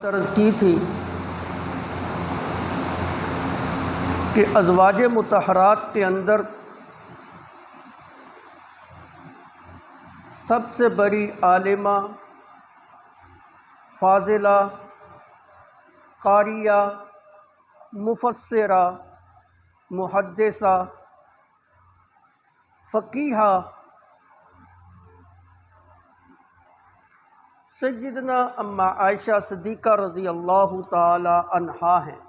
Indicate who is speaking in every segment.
Speaker 1: عرض کی تھی کہ ازواج مطہرات کے اندر سب سے بڑی عالمہ، فاضلہ، قاریہ، مفسرہ، محدثہ، فقیہہ سیدنا اما عائشہ صدیقہ رضی اللہ تعالی عنہا ہیں۔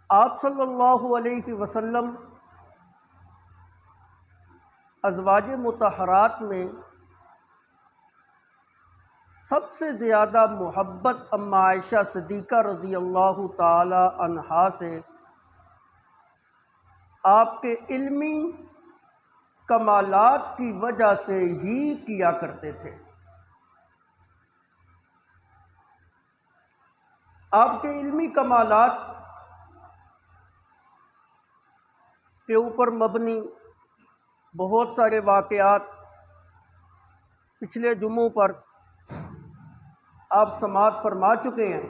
Speaker 1: آپ صلی اللہ علیہ وسلم ازواج مطہرات میں سب سے زیادہ محبت اما عائشہ صدیقہ رضی اللہ تعالی عنہا سے آپ کے علمی کمالات کی وجہ سے ہی کیا کرتے تھے۔ آپ کے علمی کمالات کے اوپر مبنی بہت سارے واقعات پچھلے جمعوں پر آپ سماعت فرما چکے ہیں،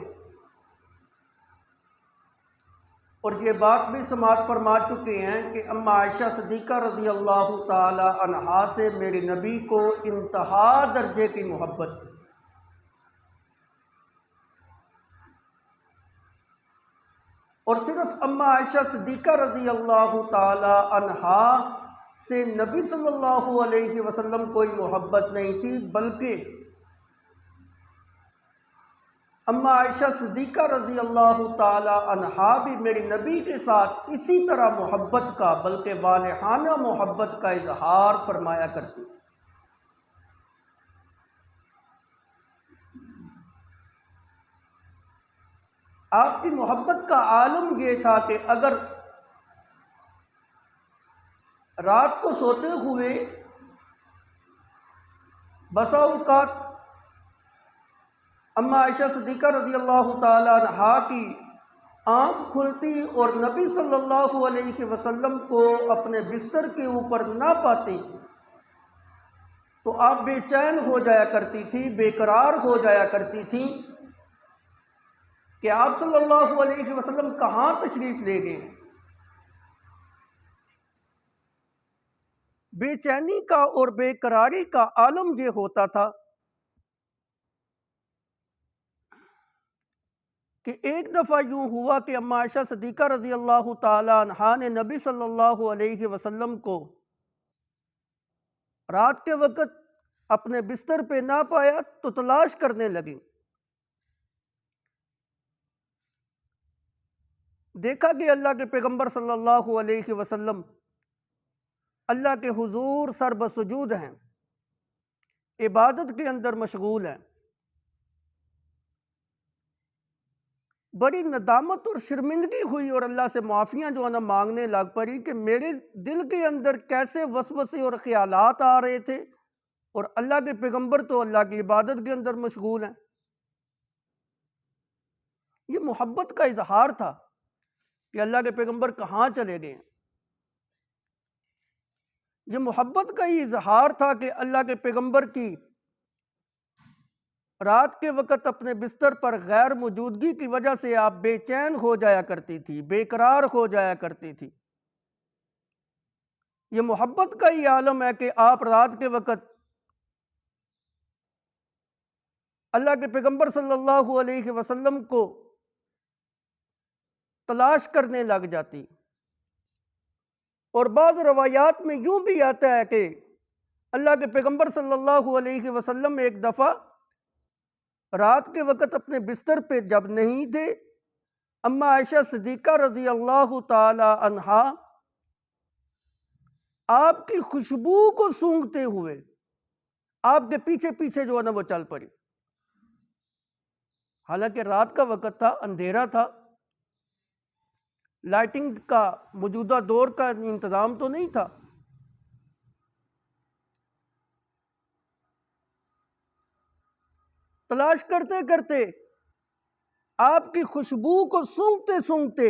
Speaker 1: اور یہ بات بھی سماعت فرما چکے ہیں کہ اما عائشہ صدیقہ رضی اللہ تعالی عنہا سے میرے نبی کو انتہا درجے کی محبت تھی۔ اور صرف اما عائشہ صدیقہ رضی اللہ تعالی عنہا سے نبی صلی اللہ علیہ وسلم کوئی محبت نہیں تھی، بلکہ اما عائشہ صدیقہ رضی اللہ تعالی عنہا بھی میرے نبی کے ساتھ اسی طرح محبت کا، بلکہ والہانہ محبت کا اظہار فرمایا کرتی تھی۔ آپ کی محبت کا عالم یہ تھا کہ اگر رات کو سوتے ہوئے بسا اوقات اما عائشہ صدیقہ رضی اللہ تعالی عنہا کی آنکھ کھلتی اور نبی صلی اللہ علیہ وسلم کو اپنے بستر کے اوپر نہ پاتی تو آپ بے چین ہو جایا کرتی تھی، بے قرار ہو جایا کرتی تھی کہ آپ صلی اللہ علیہ وسلم کہاں تشریف لے گئے۔ بے چینی کا اور بے قراری کا عالم یہ ہوتا تھا کہ ایک دفعہ یوں ہوا کہ اما عائشہ صدیقہ رضی اللہ تعالی عنہا نے نبی صلی اللہ علیہ وسلم کو رات کے وقت اپنے بستر پہ نہ پایا تو تلاش کرنے لگیں۔ دیکھا کہ اللہ کے پیغمبر صلی اللہ علیہ وسلم اللہ کے حضور سر بسجود ہیں، عبادت کے اندر مشغول ہیں۔ بڑی ندامت اور شرمندگی ہوئی اور اللہ سے معافیاں جو ہے نا مانگنے لگ پڑی کہ میرے دل کے اندر کیسے وسوسے اور خیالات آ رہے تھے، اور اللہ کے پیغمبر تو اللہ کی عبادت کے اندر مشغول ہیں۔ یہ محبت کا اظہار تھا کہ اللہ کے پیغمبر کہاں چلے گئے ہیں۔ یہ محبت کا ہی اظہار تھا کہ اللہ کے پیغمبر کی رات کے وقت اپنے بستر پر غیر موجودگی کی وجہ سے آپ بے چین ہو جایا کرتی تھی، بے قرار ہو جایا کرتی تھی۔ یہ محبت کا ہی عالم ہے کہ آپ رات کے وقت اللہ کے پیغمبر صلی اللہ علیہ وسلم کو تلاش کرنے لگ جاتی۔ اور بعض روایات میں یوں بھی آتا ہے کہ اللہ کے پیغمبر صلی اللہ علیہ وسلم ایک دفعہ رات کے وقت اپنے بستر پہ جب نہیں تھے، اما عائشہ صدیقہ رضی اللہ تعالی عنہا آپ کی خوشبو کو سونگھتے ہوئے آپ کے پیچھے پیچھے جو ہے نا وہ چل پڑی۔ حالانکہ رات کا وقت تھا، اندھیرا تھا، لائٹنگ کا موجودہ دور کا انتظام تو نہیں تھا۔ تلاش کرتے کرتے آپ کی خوشبو کو سونگھتے سونگھتے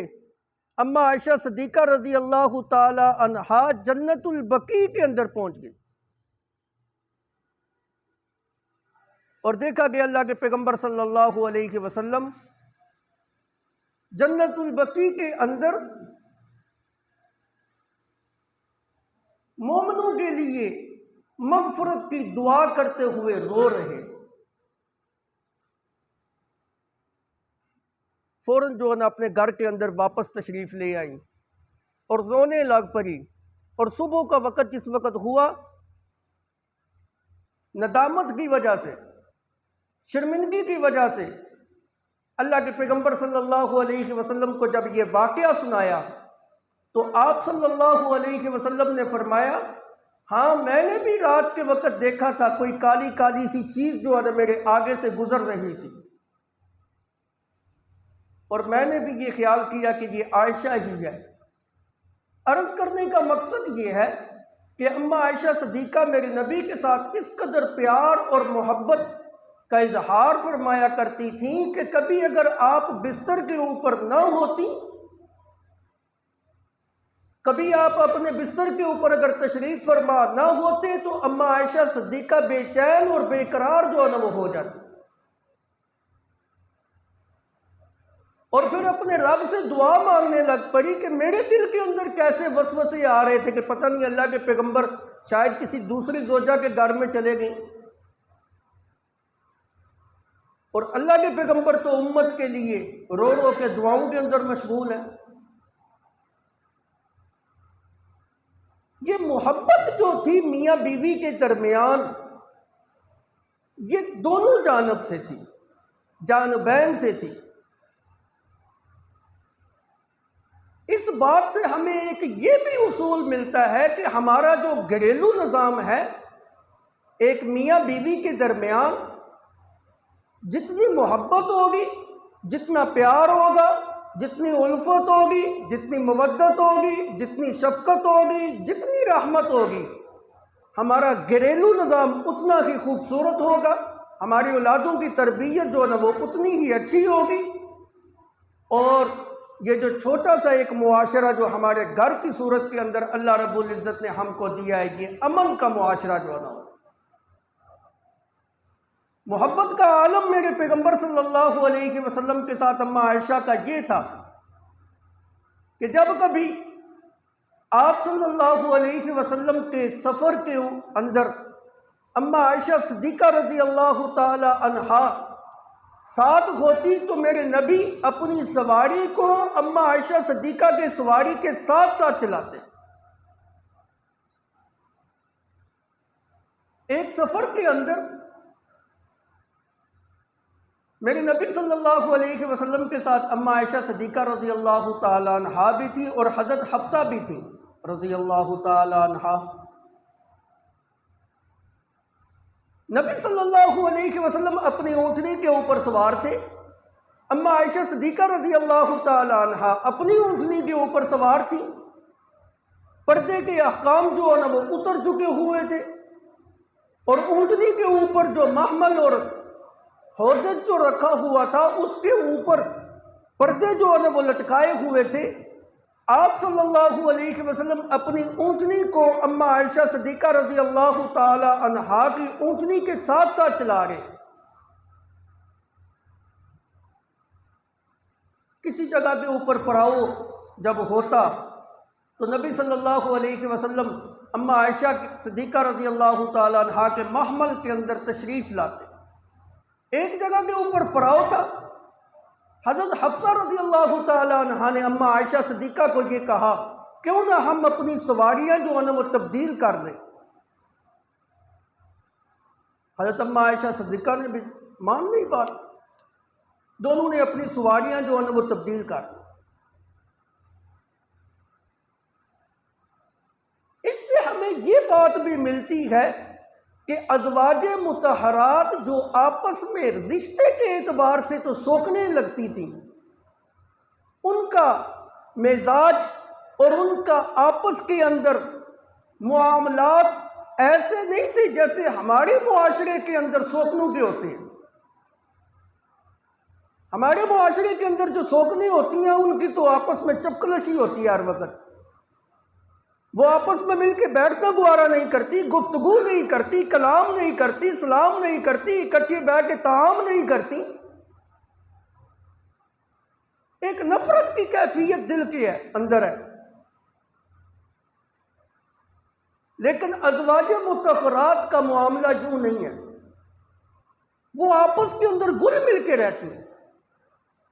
Speaker 1: اما عائشہ صدیقہ رضی اللہ تعالی عنہا جنت البقیع کے اندر پہنچ گئی۔ اور دیکھا کہ اللہ کے پیغمبر صلی اللہ علیہ وسلم جنت البقیع کے اندر مومنوں کے لیے مغفرت کی دعا کرتے ہوئے رو رہے۔ فوراً جو ہے نا اپنے گھر کے اندر واپس تشریف لے آئیں اور رونے لگ پڑی، اور صبح کا وقت جس وقت ہوا، ندامت کی وجہ سے، شرمندگی کی وجہ سے اللہ کے پیغمبر صلی اللہ علیہ وسلم کو جب یہ واقعہ سنایا تو آپ صلی اللہ علیہ وسلم نے فرمایا، ہاں میں نے بھی رات کے وقت دیکھا تھا کوئی کالی کالی سی چیز جو ہے میرے آگے سے گزر رہی تھی، اور میں نے بھی یہ خیال کیا کہ یہ عائشہ ہی ہے۔ عرض کرنے کا مقصد یہ ہے کہ اماں عائشہ صدیقہ میرے نبی کے ساتھ اس قدر پیار اور محبت کا اظہار فرمایا کرتی تھیں کہ کبھی اگر آپ بستر کے اوپر نہ ہوتی، کبھی آپ اپنے بستر کے اوپر اگر تشریف فرما نہ ہوتے تو اماں عائشہ صدیقہ بے چین اور بے قرار جو ہے نا وہ ہو جاتی، اور پھر اپنے رب سے دعا مانگنے لگ پڑی کہ میرے دل کے اندر کیسے وسوسے آ رہے تھے کہ پتہ نہیں اللہ کے پیغمبر شاید کسی دوسری زوجہ کے گھر میں چلے گئے، اور اللہ کے پیغمبر تو امت کے لیے رو رو کے دعاؤں کے اندر مشغول ہیں۔ یہ محبت جو تھی میاں بیوی کے درمیان، یہ دونوں جانب سے تھی، جانبین سے تھی۔ اس بات سے ہمیں ایک یہ بھی اصول ملتا ہے کہ ہمارا جو گھریلو نظام ہے، ایک میاں بیوی کے درمیان جتنی محبت ہوگی، جتنا پیار ہوگا، جتنی الفت ہوگی، جتنی مودت ہوگی، جتنی شفقت ہوگی، جتنی رحمت ہوگی، ہمارا گھریلو نظام اتنا ہی خوبصورت ہوگا، ہماری اولادوں کی تربیت جو ہے نا وہ اتنی ہی اچھی ہوگی، اور یہ جو چھوٹا سا ایک معاشرہ جو ہمارے گھر کی صورت کے اندر اللہ رب العزت نے ہم کو دیا ہے، یہ امن کا معاشرہ جو ہے نا، محبت کا عالم میرے پیغمبر صلی اللہ علیہ وسلم کے ساتھ اماں عائشہ کا یہ تھا کہ جب کبھی آپ صلی اللہ علیہ وسلم کے سفر کے اندر اماں عائشہ صدیقہ رضی اللہ تعالی عنہا ساتھ ہوتی تو میرے نبی اپنی سواری کو اماں عائشہ صدیقہ کے سواری کے ساتھ ساتھ چلاتے۔ ایک سفر کے اندر میرے نبی صلی اللہ علیہ وسلم کے ساتھ اماں عائشہ صدیقہ رضی اللہ تعالی عنہا بھی تھی اور حضرت حفصہ بھی تھی رضی اللہ تعالی عنہا۔ نبی صلی اللہ علیہ وسلم اپنی اونٹنی کے اوپر سوار تھے، اماں عائشہ صدیقہ رضی اللہ تعالی عنہا اپنی اونٹنی کے اوپر سوار تھی۔ پردے کے احکام جو ہے نا وہ اتر چکے ہوئے تھے، اور اونٹنی کے اوپر جو محمل اور ہودج جو رکھا ہوا تھا اس کے اوپر پردے جو ہے نا وہ لٹکائے ہوئے تھے۔ آپ صلی اللہ علیہ وسلم اپنی اونٹنی کو اماں عائشہ صدیقہ رضی اللہ تعالی عنہا کی اونٹنی کے ساتھ ساتھ چلا رہے۔ کسی جگہ کے اوپر پڑاؤ جب ہوتا تو نبی صلی اللہ علیہ وسلم اماں عائشہ صدیقہ رضی اللہ تعالی عنہا کے محمل کے اندر تشریف لاتے۔ ایک جگہ کے اوپر پڑاؤ تھا، حضرت حفصہ رضی اللہ تعالی عنہا نے اماں عائشہ صدیقہ کو یہ کہا، کیوں نہ ہم اپنی سواریاں جو ہیں وہ تبدیل کر لیں۔ حضرت اماں عائشہ صدیقہ نے بھی مان لی بات، دونوں نے اپنی سواریاں جو ہیں وہ تبدیل کر لی۔ اس سے ہمیں یہ بات بھی ملتی ہے کہ ازواج مطہرات جو آپس میں رشتے کے اعتبار سے تو سوکھنے لگتی تھیں، ان کا مزاج اور ان کا آپس کے اندر معاملات ایسے نہیں تھے جیسے ہمارے معاشرے کے اندر سوکھنوں کے ہوتے ہیں۔ ہمارے معاشرے کے اندر جو سوکھنے ہوتی ہیں ان کی تو آپس میں چپکلشی ہوتی ہے ہر وقت، وہ آپس میں مل کے بیٹھنا گوارا نہیں کرتی، گفتگو نہیں کرتی، کلام نہیں کرتی، سلام نہیں کرتی، اکٹھی بیٹھ کے طعام نہیں کرتی۔ ایک نفرت کی کیفیت دل کی ہے، اندر ہے۔ لیکن ازواج مطہرات کا معاملہ یوں نہیں ہے، وہ آپس کے اندر گل مل کے رہتی،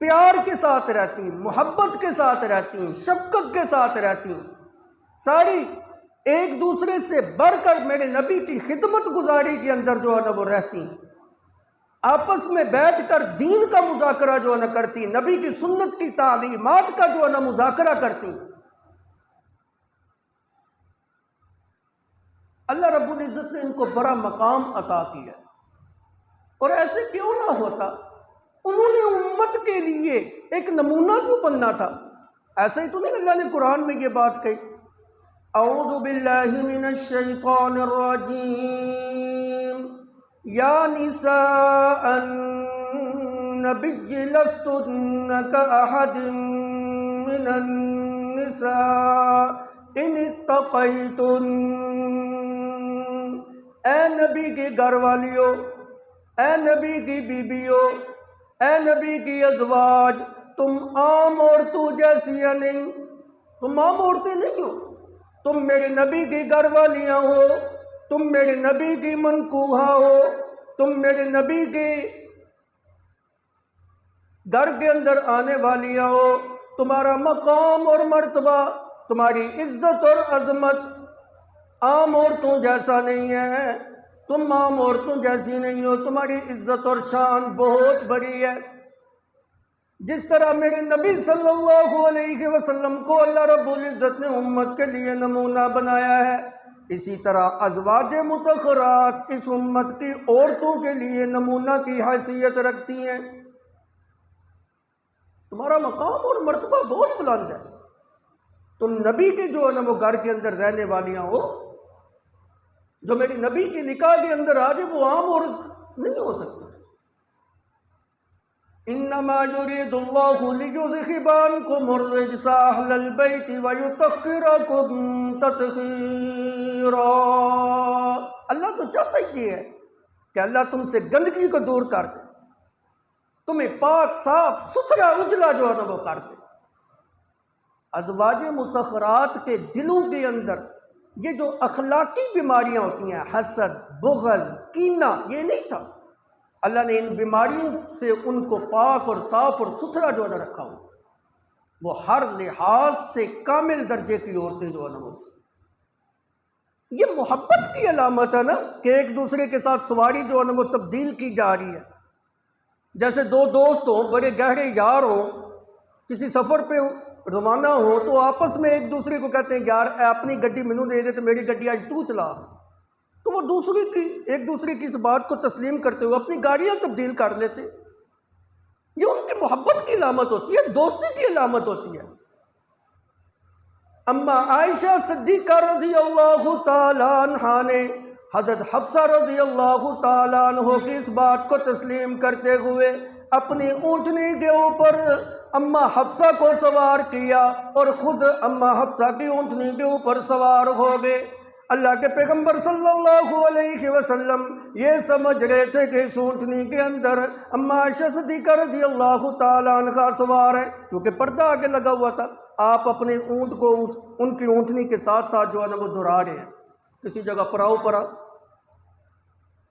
Speaker 1: پیار کے ساتھ رہتی، محبت کے ساتھ رہتی، شفقت کے ساتھ رہتی، ساری ایک دوسرے سے بڑھ کر میرے نبی کی خدمت گزاری کے اندر جو ہے نا وہ رہتی، آپس میں بیٹھ کر دین کا مذاکرہ جو ہے نا کرتی، نبی کی سنت کی تعلیمات کا جو ہے نا مذاکرہ کرتی۔ اللہ رب العزت نے ان کو بڑا مقام عطا کیا، اور ایسے کیوں نہ ہوتا؟ انہوں نے امت کے لیے ایک نمونہ کیوں بننا تھا؟ ایسا ہی تو نہیں اللہ نے قرآن میں یہ بات کہی، اعوذ باللہ من الشیطان الرجیم یا نساء النبی لستن کاحد من النساء ان اتقیتن، اے نبی کی گھر والیوں، اے نبی کی بیبیوں، اے نبی کی ازواج، تم عام عورتوں جیسی نہیں، تم عام عورتیں نہیں ہو، تم میرے نبی کی گھر والیاں ہو، تم میرے نبی کی منکوحہ ہو، تم میرے نبی کے گھر کے اندر آنے والیاں ہو، تمہارا مقام اور مرتبہ، تمہاری عزت اور عظمت عام عورتوں جیسا نہیں ہے، تم عام عورتوں جیسی نہیں ہو، تمہاری عزت اور شان بہت بڑی ہے۔ جس طرح میرے نبی صلی اللہ علیہ وسلم کو اللہ رب العزت نے امت کے لیے نمونہ بنایا ہے، اسی طرح ازواج مطہرات اس امت کی عورتوں کے لیے نمونہ کی حیثیت رکھتی ہیں۔ تمہارا مقام اور مرتبہ بہت بلند ہے، تم نبی کے جو ہے نا وہ گھر کے اندر رہنے والیاں ہو، جو میری نبی کی نکاح کے اندر آ جائے وہ عام عورت نہیں ہو سکتی۔ انما یرید اللہ لیذہب عنکم الرجس اہل البیت ویطہرکم تطہیرا۔ اللہ تو چاہتا ہی یہ ہے کہ اللہ تم سے گندگی کو دور کر دے، تمہیں پاک صاف ستھرا اجلا جو ہے نا وہ کر دے۔ ازواج مطہرات کے دلوں کے اندر یہ جو اخلاقی بیماریاں ہوتی ہیں، حسد، بغض، کینہ، یہ نہیں تھا۔ اللہ نے ان بیماریوں سے ان کو پاک اور صاف اور ستھرا جو ہے نا رکھا ہو، وہ ہر لحاظ سے کامل درجے کی عورتیں جو ہے نا وہ تھی۔ یہ محبت کی علامت ہے نا کہ ایک دوسرے کے ساتھ سواری جو ہے نا وہ تبدیل کی جا رہی ہے۔ جیسے دو دوست ہوں، بڑے گہرے یار ہوں، کسی سفر پہ روانہ ہو تو آپس میں ایک دوسرے کو کہتے ہیں یار اپنی گڈی مینوں دے دے تو میری گڈی آج تو چلا، تو وہ ایک دوسرے کی اس بات کو تسلیم کرتے ہوئے اپنی گاڑیاں تبدیل کر لیتے۔ یہ ان کی محبت کی علامت ہوتی ہے، دوستی کی علامت ہوتی ہے۔ اما عائشہ صدیقہ رضی اللہ تعالیٰ عنہا نے حضرت حفصہ رضی اللہ تعالیٰ عنہ کی اس بات کو تسلیم کرتے ہوئے اپنی اونٹنی کے اوپر اما حفصہ کو سوار کیا اور خود اما حفصہ کی اونٹنی کے اوپر سوار ہو گئے۔ اللہ کے پیغمبر صلی اللہ علیہ وسلم یہ سمجھ رہے تھے کہ اس اونٹنی کے اندر اما عائشہ صدیقہ رضی اللہ تعالیٰ عنہ سوار ہے، چونکہ پردہ آگے لگا ہوا تھا۔ آپ اپنے اونٹ کو ان کی اونٹنی کے ساتھ ساتھ جو ہے نا وہ دہرا رہے ہیں۔ کسی جگہ پڑاؤ پڑا،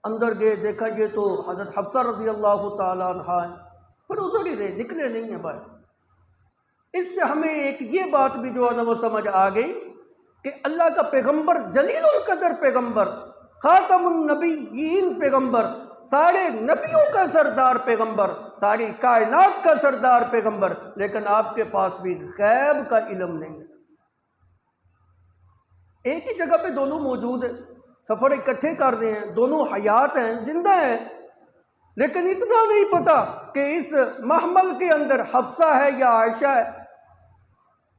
Speaker 1: اندر گئے، دیکھا یہ تو حضرت حفصہ رضی اللہ تعالیٰ عنہ ہیں، پھر ادھر ہی رہے، نکلے نہیں ہیں باہر۔ اس سے ہمیں ایک یہ بات بھی جو ہے نا وہ سمجھ آ گئی کہ اللہ کا پیغمبر، جلیل القدر پیغمبر، خاتم النبیین پیغمبر، سارے نبیوں کا سردار پیغمبر، ساری کائنات کا سردار پیغمبر، لیکن آپ کے پاس بھی غیب کا علم نہیں ہے۔ ایک ہی جگہ پہ دونوں موجود ہیں، سفر اکٹھے کر رہے ہیں، دونوں حیات ہیں، زندہ ہیں، لیکن اتنا نہیں پتا کہ اس محمل کے اندر حفصہ ہے یا عائشہ ہے۔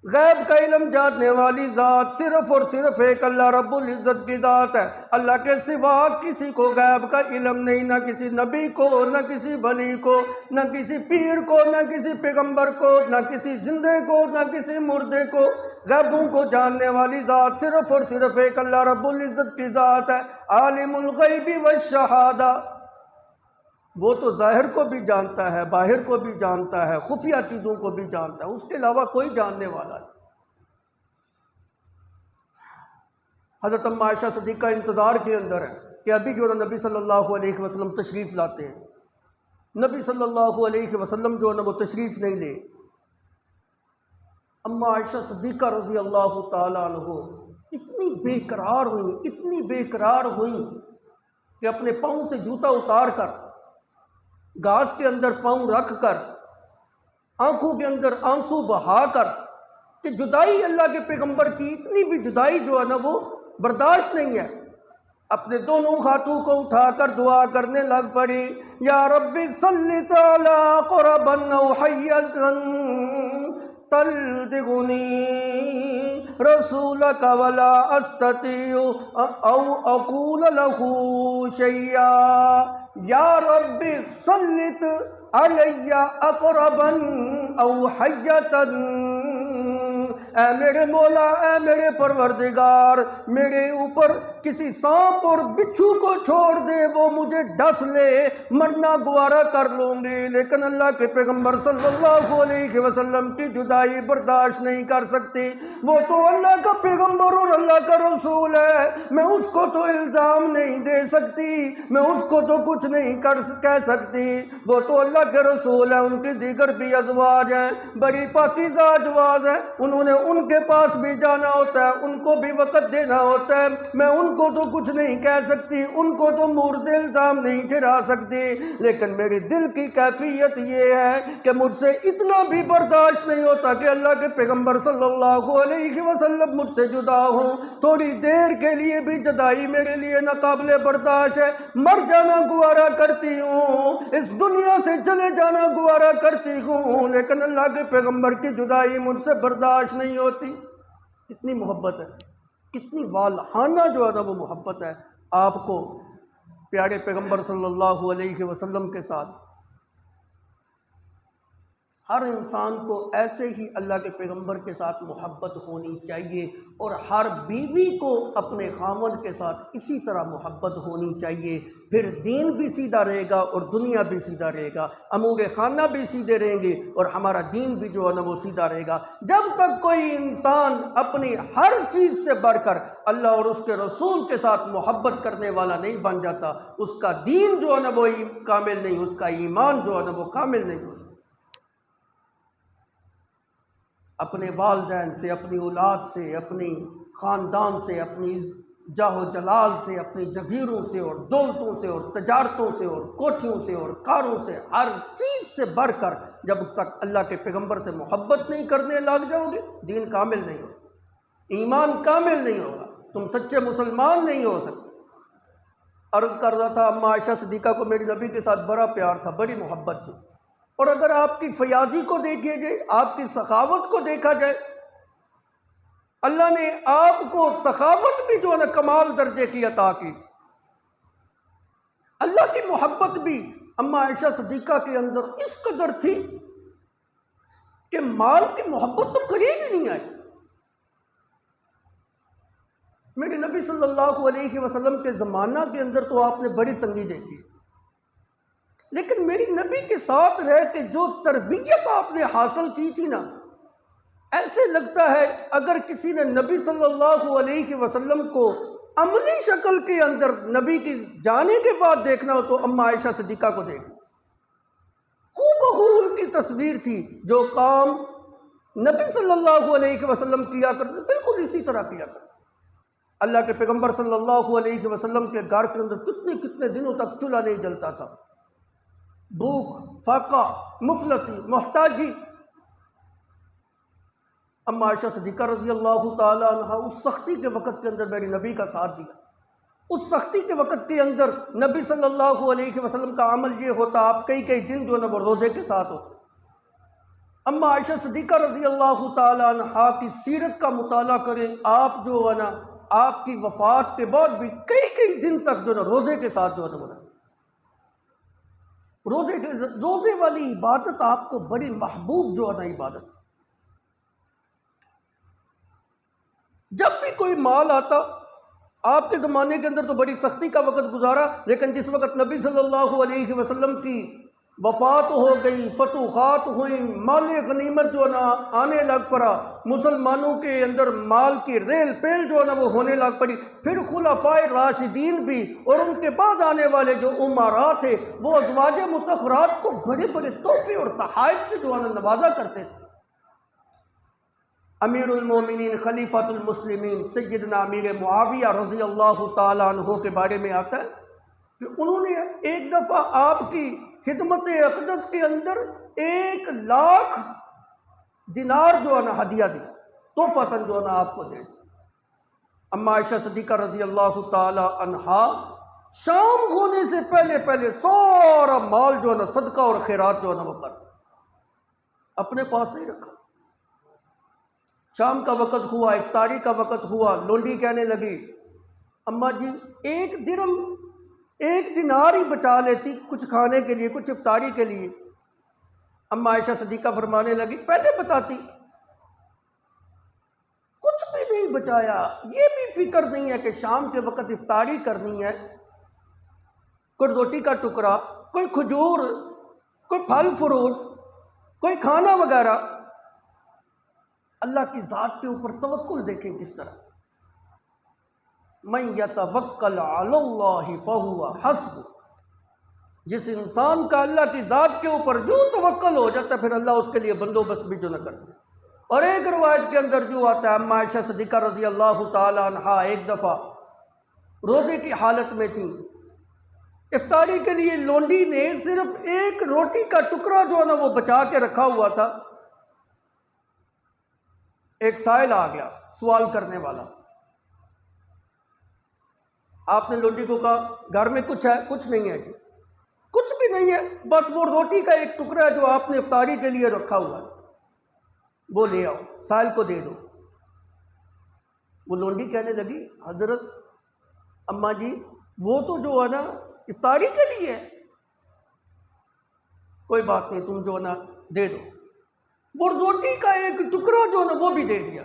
Speaker 1: غیب کا علم جاننے والی ذات صرف اور صرف ایک اللہ رب العزت کی ذات ہے۔ اللہ کے سوا کسی کو غیب کا علم نہیں، نہ کسی نبی کو، نہ کسی ولی کو، نہ کسی پیر کو، نہ کسی پیغمبر کو، نہ کسی زندے کو، نہ کسی مردے کو۔ غیبوں کو جاننے والی ذات صرف اور صرف ایک اللہ رب العزت کی ذات ہے۔ عالم الغیب والشہادہ، وہ تو ظاہر کو بھی جانتا ہے، باہر کو بھی جانتا ہے، خفیہ چیزوں کو بھی جانتا ہے، اس کے علاوہ کوئی جاننے والا نہیں۔ حضرت ام عائشہ صدیقہ انتظار کے اندر ہے کہ ابھی جو نبی صلی اللہ علیہ وسلم تشریف لاتے ہیں۔ نبی صلی اللہ علیہ وسلم جو وہ تشریف نہیں لے۔ ام عائشہ صدیقہ رضی اللہ تعالیٰ عنہ اتنی بے قرار ہوئیں، اتنی بے قرار ہوئیں کہ اپنے پاؤں سے جوتا اتار کر، گھاس کے اندر پاؤں رکھ کر، آنکھوں کے اندر آنسو بہا کر، کہ جدائی اللہ کے پیغمبر کی اتنی بھی جدائی جو ہے نا وہ برداشت نہیں ہے، اپنے دونوں ہاتھوں کو اٹھا کر دعا کرنے لگ پڑی، یا رب سلط علی قربا او حیتا تلدغنی رسولک ولا استطیع او اقول له شیئا، یا رب سلط علی اقربا او حیتا، اے میرے مولا، اے میرے پروردگار، میرے اوپر کسی سانپ اور بچھو کو چھوڑ دے، وہ مجھے ڈس لے، مرنا گوارا کر لوں گی، لیکن اللہ کے پیغمبر صلی اللہ علیہ وسلم کی جدائی برداشت نہیں کر سکتی۔ وہ تو اللہ کا پیغمبر اور اللہ کا رسول ہے، میں اس کو تو الزام نہیں دے سکتی، میں اس کو تو کچھ نہیں کہہ سکتی، وہ تو اللہ کے رسول ہے، ان کی دیگر بھی ازواج ہیں، بڑی پاکیزہ ازواج ہیں، انہوں نے ان کے پاس بھی جانا ہوتا ہے، ان کو بھی وقت دینا ہوتا ہے، میں ان کو تو کچھ نہیں کہہ سکتی، ان کو تو مورد الزام نہیں ٹھہرا سکتی، لیکن میری دل کی کیفیت یہ ہے کہ مجھ سے اتنا بھی برداشت نہیں ہوتا کہ اللہ کے پیغمبر صلی اللہ علیہ وسلم مجھ سے جدا ہوں، تھوڑی دیر کے لیے بھی جدائی میرے لیے ناقابل برداشت ہے، مر جانا گوارا کرتی ہوں، اس دنیا سے چلے جانا گوارا کرتی ہوں، لیکن اللہ کے پیغمبر کی جدائی مجھ سے برداشت نہیں ہوتی۔ کتنی محبت ہے، کتنی والہانہ جو ہے نا وہ محبت ہے آپ کو پیارے پیغمبر صلی اللہ علیہ وسلم کے ساتھ۔ ہر انسان کو ایسے ہی اللہ کے پیغمبر کے ساتھ محبت ہونی چاہیے، اور ہر بیوی کو اپنے خاوند کے ساتھ اسی طرح محبت ہونی چاہیے، پھر دین بھی سیدھا رہے گا اور دنیا بھی سیدھا رہے گا، امور خانہ بھی سیدھے رہیں گے اور ہمارا دین بھی جو ہے نا وہ سیدھا رہے گا۔ جب تک کوئی انسان اپنی ہر چیز سے بڑھ کر اللہ اور اس کے رسول کے ساتھ محبت کرنے والا نہیں بن جاتا، اس کا دین جو ہے نا وہ کامل نہیں، اس کا ایمان جو ہے نا وہ کامل نہیں ہو سکتا۔ اپنے والدین سے، اپنی اولاد سے، اپنی خاندان سے، اپنی جاہ و جلال سے، اپنی جگیروں سے اور دولتوں سے اور تجارتوں سے اور کوٹھیوں سے اور کاروں سے، ہر چیز سے بڑھ کر جب تک اللہ کے پیغمبر سے محبت نہیں کرنے لگ جاؤ گے، دین کامل نہیں ہوگا، ایمان کامل نہیں ہوگا، تم سچے مسلمان نہیں ہو سکتے۔ عرض کر رہا تھا اما عائشہ صدیقہ کو میری نبی کے ساتھ بڑا پیار تھا، بڑی محبت تھی، اور اگر آپ کی فیاضی کو دیکھیے جائے، آپ کی سخاوت کو دیکھا جائے، اللہ نے آپ کو سخاوت بھی جو ہے نا کمال درجے کی عطا کی تھی۔ اللہ کی محبت بھی اما عائشہ صدیقہ کے اندر اس قدر تھی کہ مال کی محبت تو قریب ہی نہیں آئی۔ میرے نبی صلی اللہ علیہ وسلم کے زمانہ کے اندر تو آپ نے بڑی تنگی دیکھی، لیکن میری نبی کے ساتھ رہ کے جو تربیت آپ نے حاصل کی تھی نا، ایسے لگتا ہے اگر کسی نے نبی صلی اللہ علیہ وسلم کو عملی شکل کے اندر نبی کی جانے کے بعد دیکھنا ہو تو اما عائشہ صدیقہ کو دیکھنا، ہو ان کی تصویر تھی، جو کام نبی صلی اللہ علیہ وسلم کیا کرتے بالکل اسی طرح کیا کرتے۔ اللہ کے پیغمبر صلی اللہ علیہ وسلم کے گھر کے اندر کتنے کتنے دنوں تک چولہا نہیں جلتا تھا، بھوک، فاقہ، مفلسی، محتاجی۔ اما عائشہ صدیقہ رضی اللہ تعالی عنہ اس سختی کے وقت کے اندر میری نبی کا ساتھ دیا، اس سختی کے وقت کے اندر نبی صلی اللہ علیہ وسلم کا عمل یہ ہوتا، آپ کئی کئی دن جو ہے نا وہ روزے کے ساتھ ہوتے۔ اما عائشہ صدیقہ رضی اللہ تعالی عنہ کی سیرت کا مطالعہ کریں، آپ جو ہے نا آپ کی وفات کے بعد بھی کئی کئی دن تک جو ہے نا روزے کے ساتھ جو ہے نا روزے والی عبادت آپ کو بڑی محبوب جو ہے نا عبادت۔ جب بھی کوئی مال آتا، آپ کے زمانے کے اندر تو بڑی سختی کا وقت گزارا، لیکن جس وقت نبی صلی اللہ علیہ وسلم کی وفات ہو گئی، فتوحات ہوئیں، مال غنیمت جو ہے نا آنے لگ پڑا، مسلمانوں کے اندر مال کی ریل پیل جو ہے نا وہ ہونے لگ پڑی، پھر خلفائے راشدین بھی اور ان کے بعد آنے والے جو امراء تھے وہ ازواج مطہرات کو بڑے بڑے تحفے اور تحائف سے جو ہے نا نوازا کرتے تھے۔ امیر المومنین خلیفۃ المسلمین سیدنا امیر معاویہ رضی اللہ تعالیٰ عنہ کے بارے میں آتا ہے کہ انہوں نے ایک دفعہ آپ کی خدمت اقدس کے اندر 1,00,000 دینار جو ہے نا ہدیہ دیا، تحفۃً جو ہے نا آپ کو دے دیا۔ اما عائشہ صدیقہ رضی اللہ تعالی عنہا شام ہونے سے پہلے سارا مال جو ہے نا صدقہ اور خیرات جو ہے نا وہ کر اپنے پاس نہیں رکھا۔ شام کا وقت ہوا، افطاری کا وقت ہوا، لونڈی کہنے لگی اماں جی 1 درہم 1 دینار ہی بچا لیتی کچھ کھانے کے لیے، کچھ افطاری کے لیے۔ اما عائشہ صدیقہ فرمانے لگی پہلے بتاتی، کچھ بھی نہیں بچایا، یہ بھی فکر نہیں ہے کہ شام کے وقت افطاری کرنی ہے، کوئی روٹی کا ٹکڑا، کوئی کھجور، کوئی پھل فروٹ، کوئی کھانا وغیرہ۔ اللہ کی ذات کے اوپر توکل دیکھیں کس طرح، من یتوکل علی اللہ فہو حسبہ، جس انسان کا اللہ کی ذات کے اوپر جو توکل ہو جاتا ہے پھر اللہ اس کے لیے بندوبست بھی جو نہ کرتا۔ اور ایک روایت کے اندر جو آتا ہے اما عائشہ صدیقہ رضی اللہ تعالی عنہا ایک دفعہ روزے کی حالت میں تھیں، افطاری کے لیے لونڈی نے صرف 1 روٹی کا ٹکڑا جو ہے نا وہ بچا کے رکھا ہوا تھا۔ ایک سائل آ گیا سوال کرنے والا، آپ نے لونڈی کو کہا گھر میں کچھ ہے؟ کچھ نہیں ہے جی، کچھ بھی نہیں ہے، بس وہ روٹی کا 1 ٹکڑا ہے جو آپ نے افطاری کے لیے رکھا ہوا ہے، وہ لے آؤ، سائل کو دے دو۔ وہ لونڈی کہنے لگی حضرت اماں جی وہ تو جو ہے نا افطاری کے لیے ہے، کوئی بات نہیں تم جو ہے نا دے دو۔ وہ روٹی کا 1 ٹکڑا جو ہے نا وہ بھی دے دیا۔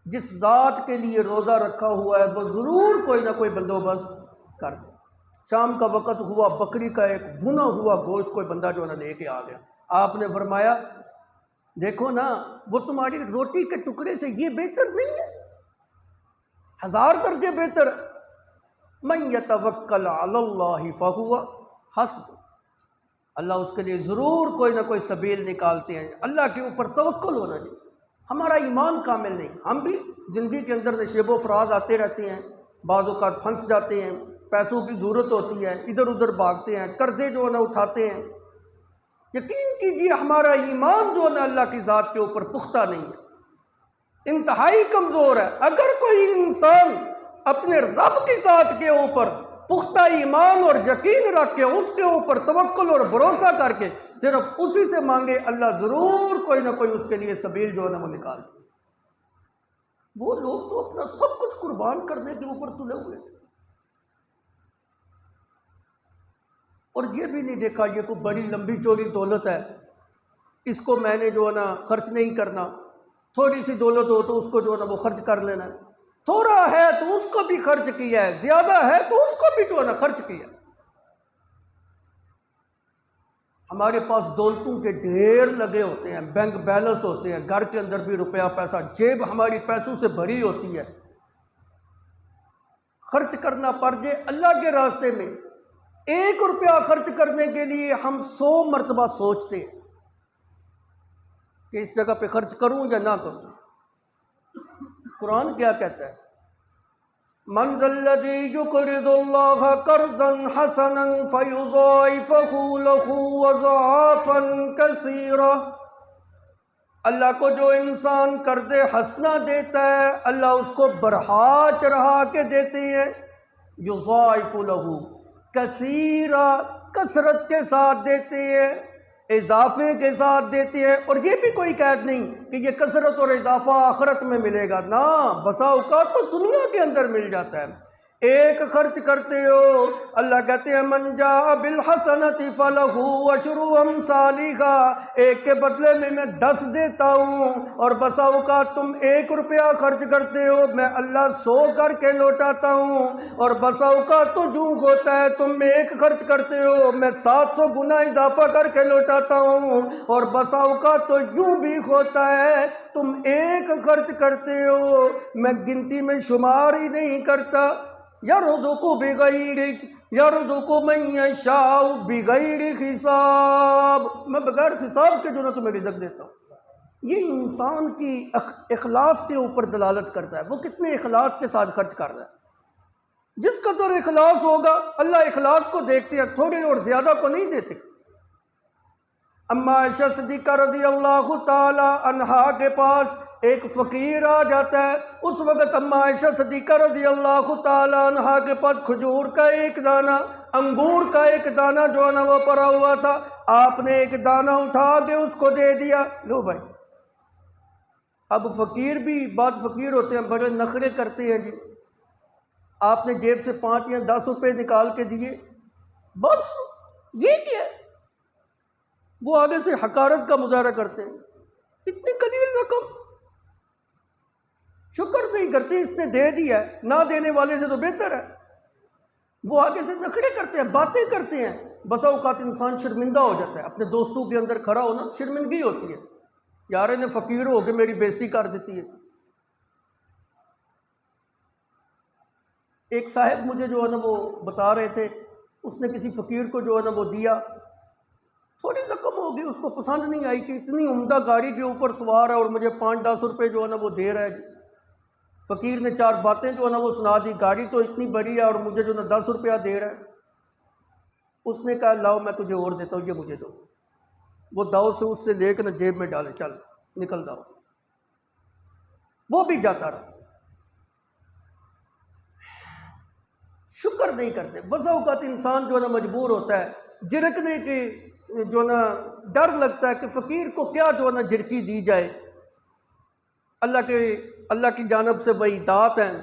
Speaker 1: جس ذات کے لیے روزہ رکھا ہوا ہے وہ ضرور کوئی نہ کوئی بندوبست کر دے۔ شام کا وقت ہوا، بکری کا 1 بھنا ہوا گوشت کوئی بندہ جو ہے نا لے کے آ گیا۔ آپ نے فرمایا دیکھو نا وہ تمہاری روٹی کے ٹکڑے سے یہ بہتر نہیں ہے، 1000 درجے بہتر۔ من یتوکل علی اللہ فہو حسبہ، اللہ اس کے لیے ضرور کوئی نہ کوئی سبیل نکالتے ہیں۔ اللہ کے اوپر توکل ہونا چاہیے۔ ہمارا ایمان کامل نہیں، ہم بھی زندگی کے اندر نشیب و فراز آتے رہتے ہیں، بعض اوقات پھنس جاتے ہیں، پیسوں کی ضرورت ہوتی ہے، ادھر ادھر بھاگتے ہیں، قرضے جو ہے نا اٹھاتے ہیں۔ یقین کیجیے ہمارا ایمان جو ہے نا اللہ کی ذات کے اوپر پختہ نہیں ہے، انتہائی کمزور ہے۔ اگر کوئی انسان اپنے رب کی ذات کے اوپر پختہ ایمان اور یقین رکھ کے اس کے اوپر توکل اور بھروسہ کر کے صرف اسی سے مانگے، اللہ ضرور کوئی نہ کوئی اس کے لیے سبیل جو ہے نا وہ نکال دے۔ وہ لوگ تو اپنا سب کچھ قربان کرنے کے اوپر تلے ہوئے تھے، اور یہ بھی نہیں دیکھا یہ کوئی بڑی لمبی چوڑی دولت ہے، اس کو میں نے جو ہے نا خرچ نہیں کرنا، تھوڑی سی دولت ہو تو اس کو جو ہے نا وہ خرچ کر لینا ہے، تھوڑا ہے تو اس کو بھی خرچ کیا ہے، زیادہ ہے تو اس کو بھی جو ہے نا خرچ کیا۔ ہمارے پاس دولتوں کے ڈھیر لگے ہوتے ہیں، بینک بیلنس ہوتے ہیں، گھر کے اندر بھی روپیہ پیسہ، جیب ہماری پیسوں سے بھری ہوتی ہے، خرچ کرنا پڑ جائے اللہ کے راستے میں 1 روپیہ خرچ کرنے کے لیے ہم 100 مرتبہ سوچتے ہیں کہ اس جگہ پہ خرچ کروں یا نہ کروں۔ قرآن کیا کہتا ہے؟ من ذا الذی یقرض اللہ قرضا حسنا فیضاعفہ لہ اضعافا کثیرا، اللہ کو جو انسان قرض حسنہ دیتا ہے اللہ اس کو بڑھا چڑھا کے دیتے ہیں، یضاعف لہ کثیرا، کثرت کے ساتھ دیتے ہیں، اضافے کے ساتھ دیتے ہیں، اور یہ بھی کوئی قید نہیں کہ یہ کثرت اور اضافہ آخرت میں ملے گا، نہ، بسا اوقات تو دنیا کے اندر مل جاتا ہے۔ ایک خرچ کرتے ہو، اللہ کہتے ہیں من جاء بالحسنۃ فلہ عشر امثالھا، ایک کے بدلے میں 10 دیتا ہوں، اور بسا اوقات تم 1 روپیہ خرچ کرتے ہو، میں اللہ 100 کر کے لوٹاتا ہوں، اور بسا اوقات تو جو ہوتا ہے تم 1 خرچ کرتے ہو، میں 700 گنا اضافہ کر کے لوٹاتا ہوں، اور بسا اوقات تو یوں بھی ہوتا ہے تم 1 خرچ کرتے ہو، میں گنتی میں شمار ہی نہیں کرتا۔ یرزق بغیر یرزق من یشاء بغیر حساب، میں بغیر حساب کے جو نا تمہیں رزق دیتا ہوں۔ یہ انسان کی اخلاص کے اوپر دلالت کرتا ہے، وہ کتنے اخلاص کے ساتھ خرچ کر رہا ہے۔ جس قدر اخلاص ہوگا اللہ اخلاص کو دیکھتے ہیں، تھوڑے اور زیادہ کو نہیں دیتے۔ اما عائشہ صدیقہ رضی اللہ تعالی عنہا کے پاس ایک فقیر آ جاتا ہے، اس وقت اما عائشہ صدیقہ رضی اللہ تعالی عنہا کے پاس کھجور کا 1 دانہ، انگور کا 1 دانہ جو ہے نا وہ پڑا ہوا تھا، آپ نے 1 دانہ اٹھا کے اس کو دے دیا، لو بھائی۔ اب فقیر بھی، بعض فقیر ہوتے ہیں بڑے نخرے کرتے ہیں، جی آپ نے جیب سے 5 یا 10 روپے نکال کے دیے، بس یہ کیا ہے؟ وہ آگے سے حقارت کا مظاہرہ کرتے ہیں، اتنی قلیل رقم، شکر نہیں کرتے، اس نے دے دیا ہے، نہ دینے والے سے تو بہتر ہے۔ وہ آگے سے نخرے کرتے ہیں، باتیں کرتے ہیں، بسا اوقات انسان شرمندہ ہو جاتا ہے، اپنے دوستوں کے اندر کھڑا ہونا شرمندگی ہوتی ہے، یار انہیں فقیر ہو کے میری بےزتی کر دیتی ہے۔ ایک صاحب مجھے جو ہے نا وہ بتا رہے تھے، اس نے کسی فقیر کو جو ہے نا وہ دیا، تھوڑی رقم ہوگی، اس کو پسند نہیں آئی کہ اتنی عمدہ گاڑی کے اوپر سوار ہے اور مجھے 5-10 روپے جو ہے نا وہ دے رہا ہے، جی فقیر نے 4 باتیں جو ہے نا وہ سنا دی، گاڑی تو اتنی بڑی ہے اور مجھے جو ہے نا 10 روپیہ دے رہا ہے۔ اس نے کہا لاؤ میں تجھے اور دیتا ہوں، یہ مجھے دو۔ وہ داؤ سے اس سے لے کے نا جیب میں ڈالے، چل نکل داؤ، وہ بھی جاتا رہا۔ شکر نہیں کرتے، بسا اوقات انسان جو ہے نا مجبور ہوتا ہے جھڑکنے کے، جو ہے نا ڈر لگتا ہے کہ فقیر کو کیا جو ہے نا جھڑکی دی جائے۔ اللہ کی جانب سے وعیدات ہیں،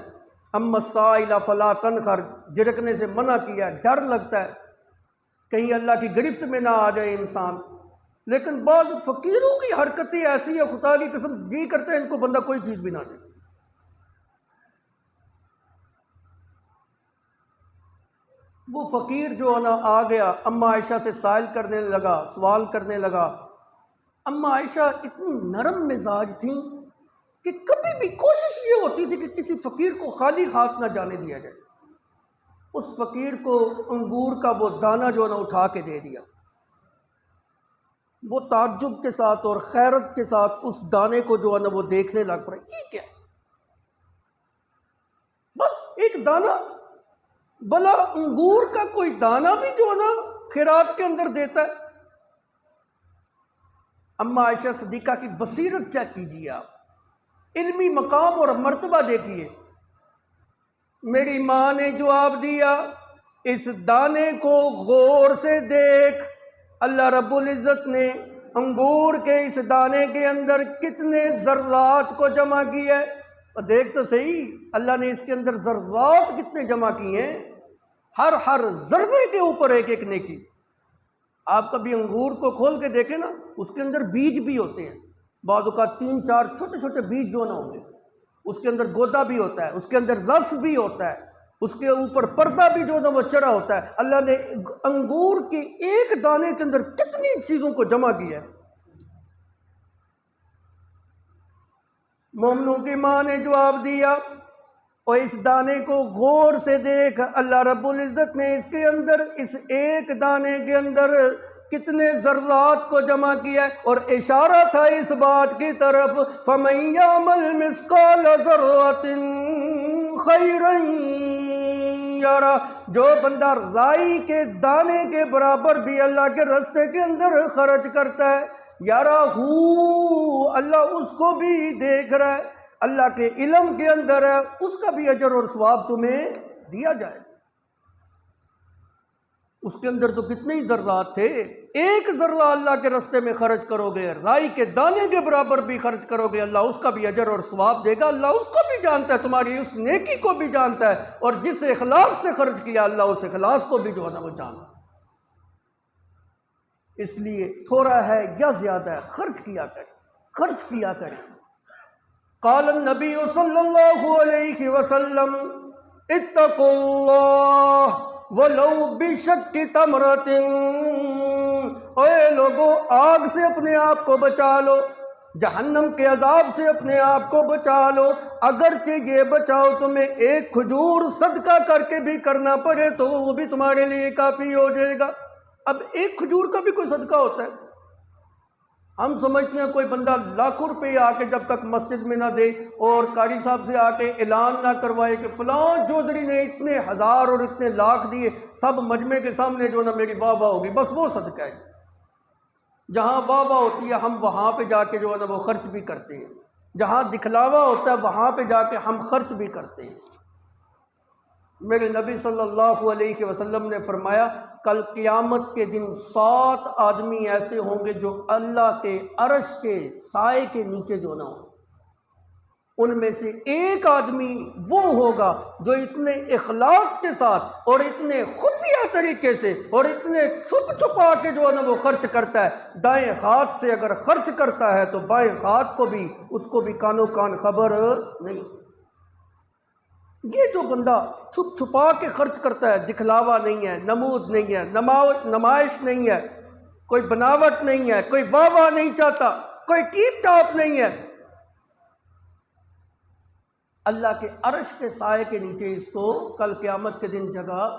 Speaker 1: اما السائل فلا تنہر، جھڑکنے سے منع کیا، ڈر لگتا ہے کہیں اللہ کی گرفت میں نہ آ جائے انسان۔ لیکن بعض فقیروں کی حرکتیں ایسی ہے، خدا کی قسم جی کرتے ہیں ان کو بندہ کوئی چیز بھی نہ دے۔ وہ فقیر جو ہے نا آ گیا، اما عائشہ سے سوال کرنے لگا۔ اما عائشہ اتنی نرم مزاج تھیں کہ کبھی بھی کوشش یہ ہوتی تھی کہ کسی فقیر کو خالی ہاتھ نہ جانے دیا جائے۔ اس فقیر کو انگور کا وہ دانہ جو ہے نا اٹھا کے دے دیا، وہ تعجب کے ساتھ اور خیرت کے ساتھ اس دانے کو جو ہے نا وہ دیکھنے لگ پڑا، یہ کیا؟ بس 1 دانہ، بلا انگور کا کوئی دانہ بھی جو ہے نا خیرات کے اندر دیتا ہے۔ اما عائشہ صدیقہ کی بصیرت چیک کیجیے، آپ علمی مقام اور مرتبہ دیکھیے۔ میری ماں نے جواب دیا، اس دانے کو غور سے دیکھ، اللہ رب العزت نے انگور کے اس دانے کے اندر کتنے ذرات کو جمع کیا ہے، اور دیکھ تو صحیح اللہ نے اس کے اندر ذرات کتنے جمع کیے ہیں، ہر ذرے کے اوپر ایک نیکی۔ آپ کبھی انگور کو کھول کے دیکھیں نا، اس کے اندر بیج بھی ہوتے ہیں، بعض اوقات 3-4 چھوٹے چھوٹے بیج جو نہ ہوں گے، اس کے اندر گودا بھی ہوتا ہے، اس کے اندر رس بھی ہوتا ہے، اس کے اوپر پردہ بھی جو نہ وہ چڑھا ہوتا ہے۔ اللہ نے انگور کے 1 دانے کے اندر کتنی چیزوں کو جمع کیا ہے۔ مومنوں کی ماں نے جواب دیا، اور اس دانے کو غور سے دیکھ، اللہ رب العزت نے اس کے اندر، اس 1 دانے کے اندر کتنے ذرات کو جمع کیا ہے، اور اشارہ تھا اس بات کی طرف، فَمَن يَعْمَلْ مِثْقَالَ ذَرَّةٍ خَيْرًا یارا، جو بندہ رائی کے دانے کے برابر بھی اللہ کے راستے کے اندر خرچ کرتا ہے، یارا اللہ اس کو بھی دیکھ رہا ہے، اللہ کے علم کے اندر ہے، اس کا بھی اجر اور ثواب تمہیں دیا جائے۔ اس کے اندر تو کتنے ہی ذرات تھے، ایک ذرہ اللہ کے راستے میں خرچ کرو گے، رائی کے دانے کے برابر بھی خرچ کرو گے، اللہ اس کا بھی اجر اور ثواب دے گا۔ اللہ اس کو بھی جانتا ہے، تمہاری اس نیکی کو بھی جانتا ہے، اور جس اخلاص سے خرچ کیا اللہ اس اخلاص کو بھی جو ہے نا وہ جانتا ہے۔ اس لیے تھوڑا ہے یا زیادہ ہے، خرچ کیا کریں، خرچ کیا کریں۔ قال النبی صلی اللہ علیہ وسلم اتقوا اللہ ولو بشق تمرۃ، اے لوگو آگ سے اپنے آپ کو بچا لو، جہنم کے عذاب سے اپنے آپ کو بچا لو، اگرچہ یہ بچاؤ تمہیں ایک کھجور صدقہ کر کے بھی کرنا پڑے تو وہ بھی تمہارے لیے کافی ہو جائے گا۔ اب ایک کھجور کا بھی کوئی صدقہ ہوتا ہے؟ ہم سمجھتے ہیں کوئی بندہ لاکھوں روپے آ کے جب تک مسجد میں نہ دے اور قاری صاحب سے آ کے اعلان نہ کروائے کہ فلاں چودھری نے اتنے ہزار اور اتنے لاکھ دیے، سب مجمع کے سامنے جو نا میری واہ واہ ہوگی، بس وہ صدقہ ہے۔ جہاں واہ واہ ہوتی ہے ہم وہاں پہ جا کے جو ہے نا وہ خرچ بھی کرتے ہیں، جہاں دکھلاوا ہوتا ہے وہاں پہ جا کے ہم خرچ بھی کرتے ہیں۔ میرے نبی صلی اللہ علیہ وسلم نے فرمایا کل قیامت کے دن 7 آدمی ایسے ہوں گے جو اللہ کے عرش کے سائے کے نیچے جو نہ ہوں، ان میں سے ایک آدمی وہ ہوگا جو اتنے اخلاص کے ساتھ اور اتنے خفیہ طریقے سے اور اتنے چھپ چھپا کے جو ہے نا وہ خرچ کرتا ہے۔ دائیں ہاتھ سے اگر خرچ کرتا ہے تو بائیں ہاتھ کو بھی اس کو بھی کانوں کان خبر نہیں۔ یہ جو بندہ چھپ چھپا کے خرچ کرتا ہے، دکھلاوا نہیں ہے، نمود نہیں ہے، نمائش نہیں ہے، کوئی بناوٹ نہیں ہے، کوئی واہ واہ نہیں چاہتا، کوئی ٹیپ ٹاپ نہیں ہے، اللہ کے عرش کے سائے کے نیچے اس کو کل قیامت کے دن جگہ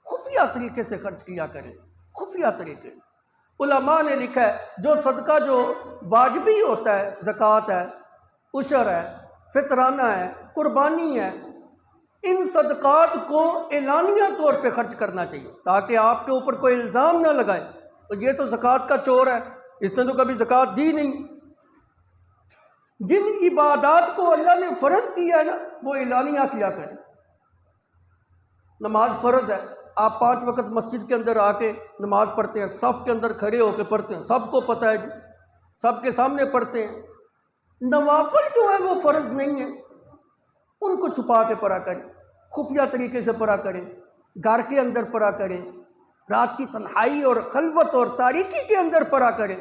Speaker 1: خفیہ طریقے سے خرچ کیا کرے، خفیہ طریقے سے۔ علماء نے لکھا ہے جو صدقہ جو واجبی ہوتا ہے، زکوٰۃ ہے، عشر ہے، فطرانہ ہے، قربانی ہے، ان صدقات کو اعلانیہ طور پہ خرچ کرنا چاہیے تاکہ آپ کے اوپر کوئی الزام نہ لگائے اور یہ تو زکوٰۃ کا چور ہے، اس نے تو کبھی زکوٰۃ دی نہیں۔ جن عبادات کو اللہ نے فرض کیا ہے نا وہ اعلانیہ کیا کریں۔ نماز فرض ہے، آپ 5 وقت مسجد کے اندر آ کے نماز پڑھتے ہیں، صف کے اندر کھڑے ہو کے پڑھتے ہیں، سب کو پتہ ہے جی، سب کے سامنے پڑھتے ہیں۔ نوافل جو ہے وہ فرض نہیں ہے، ان کو چھپا کے پڑھا کریں، خفیہ طریقے سے پڑھا کریں، گھر کے اندر پڑھا کریں، رات کی تنہائی اور خلوت اور تاریکی کے اندر پڑھا کریں۔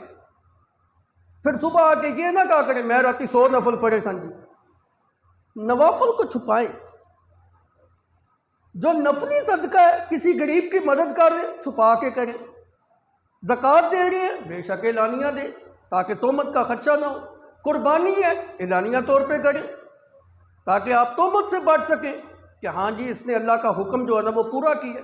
Speaker 1: پھر صبح آ کے یہ نہ کہا کریں میں راتی 100 نفل پڑھے سن جی۔ نوافل کو چھپائیں، جو نفلی صدقہ ہے کسی غریب کی مدد کر رہے چھپا کے کریں، زکوٰۃ دے رہے ہیں بے شک اعلانیہ دیں تاکہ تہمت کا خدشہ نہ ہو، قربانی ہے اعلانیہ طور پہ کریں تاکہ آپ تہمت سے بچ سکیں کہ ہاں جی اس نے اللہ کا حکم جو ہے نا وہ پورا کیا۔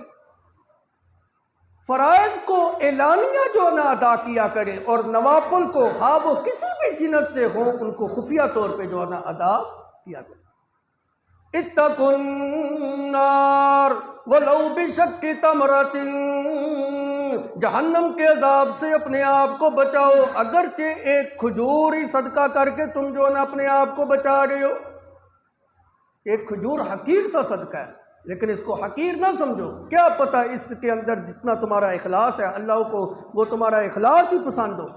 Speaker 1: فرائض کو اعلانیہ جو ہے نا ادا کیا کریں اور نوافل کو ہاں وہ کسی بھی جنس سے ہوں ان کو خفیہ طور پہ جو ہے نا ادا کیا کریں۔ اتقوا النار ولو بشق تمرۃ، جہنم کے عذاب سے اپنے آپ کو بچاؤ اگرچہ ایک کھجور ہی صدقہ کر کے تم جو ہے نا اپنے آپ کو بچا رہے ہو۔ ایک کھجور حقیر سا صدقہ ہے لیکن اس کو حقیر نہ سمجھو، کیا پتہ اس کے اندر جتنا تمہارا اخلاص ہے اللہ کو وہ تمہارا اخلاص ہی پسند ہو۔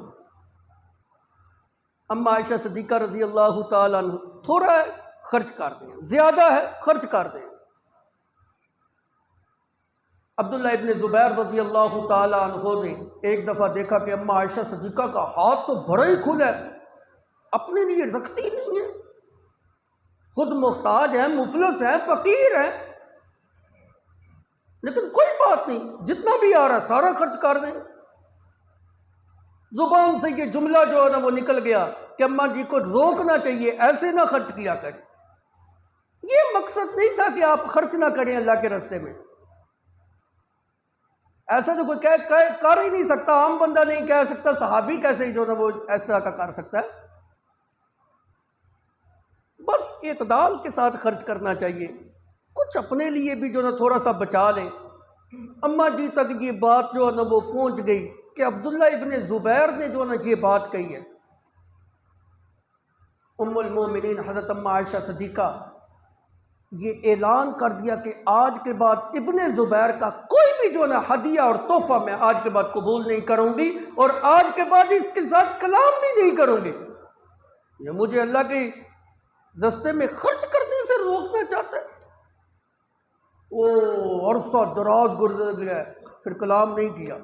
Speaker 1: اما عائشہ صدیقہ رضی اللہ تعالیٰ عنہ تھوڑا ہے خرچ کر دیں، زیادہ ہے خرچ کر دیں۔ عبداللہ ابن زبیر رضی اللہ تعالیٰ عنہ نے ایک دفعہ دیکھا کہ اما عائشہ صدیقہ کا ہاتھ تو بڑا ہی کھلا ہے، اپنے لیے رکھتی نہیں ہے، خود محتاج ہے، مفلس ہے، فقیر ہے، لیکن کوئی بات نہیں جتنا بھی آ رہا ہے سارا خرچ کر دیں۔ زبان سے یہ جملہ جو ہے نا وہ نکل گیا کہ اماں جی کو روکنا چاہیے، ایسے نہ خرچ کیا کریں۔ یہ مقصد نہیں تھا کہ آپ خرچ نہ کریں اللہ کے راستے میں، ایسا تو کوئی کر ہی نہیں سکتا، عام بندہ نہیں کہہ سکتا، صحابی کیسے جو نا وہ اس طرح کا کر سکتا ہے۔ بس اعتدال کے ساتھ خرچ کرنا چاہیے، کچھ اپنے لیے بھی جو نا تھوڑا سا بچا لیں۔ اماں جی تک یہ بات جو ہے نا وہ پہنچ گئی کہ عبداللہ ابن زبیر نے جو نا یہ بات کہی ہے۔ ام المومنین حضرت اماں عائشہ صدیقہ یہ اعلان کر دیا کہ آج کے بعد ابن زبیر کا کوئی بھی بھی جو ہے نا ہدیہ اور تحفہ میں آج کے بعد قبول نہیں کروں گی، اور آج کے بعد اس کے ساتھ کلام بھی نہیں کروں گی۔ یہ مجھے اللہ کے راستے میں خرچ کرنے سے روکنا چاہتا ہے۔ عرصہ دراز گزر گیا، پھر کلام نہیں کیا۔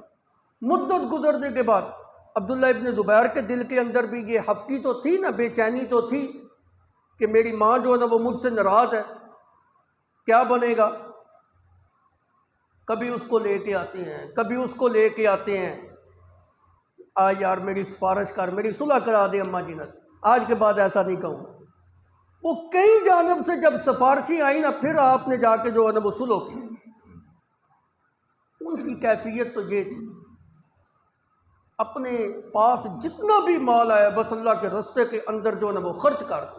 Speaker 1: مدت گزرنے کے بعد عبداللہ ابن زبیر کے دل کے اندر بھی یہ ہفتی تو تھی نا، بے چینی تو تھی کہ میری ماں جو ہے نا وہ مجھ سے ناراض ہے، کیا بنے گا؟ کبھی اس کو لے کے آتے ہیں، کبھی اس کو لے کے آتے ہیں، یار میری سفارش کر، میری صلح کرا دے اماں جی نے، آج کے بعد ایسا نہیں کہوں۔ وہ کئی جانب سے جب سفارشی آئی نا، پھر آپ نے جا کے جو ہے نا وہ صلح کی۔ ان کی کیفیت تو یہ تھی، اپنے پاس جتنا بھی مال آیا بس اللہ کے راستے کے اندر جو ہے نا وہ خرچ کر دو۔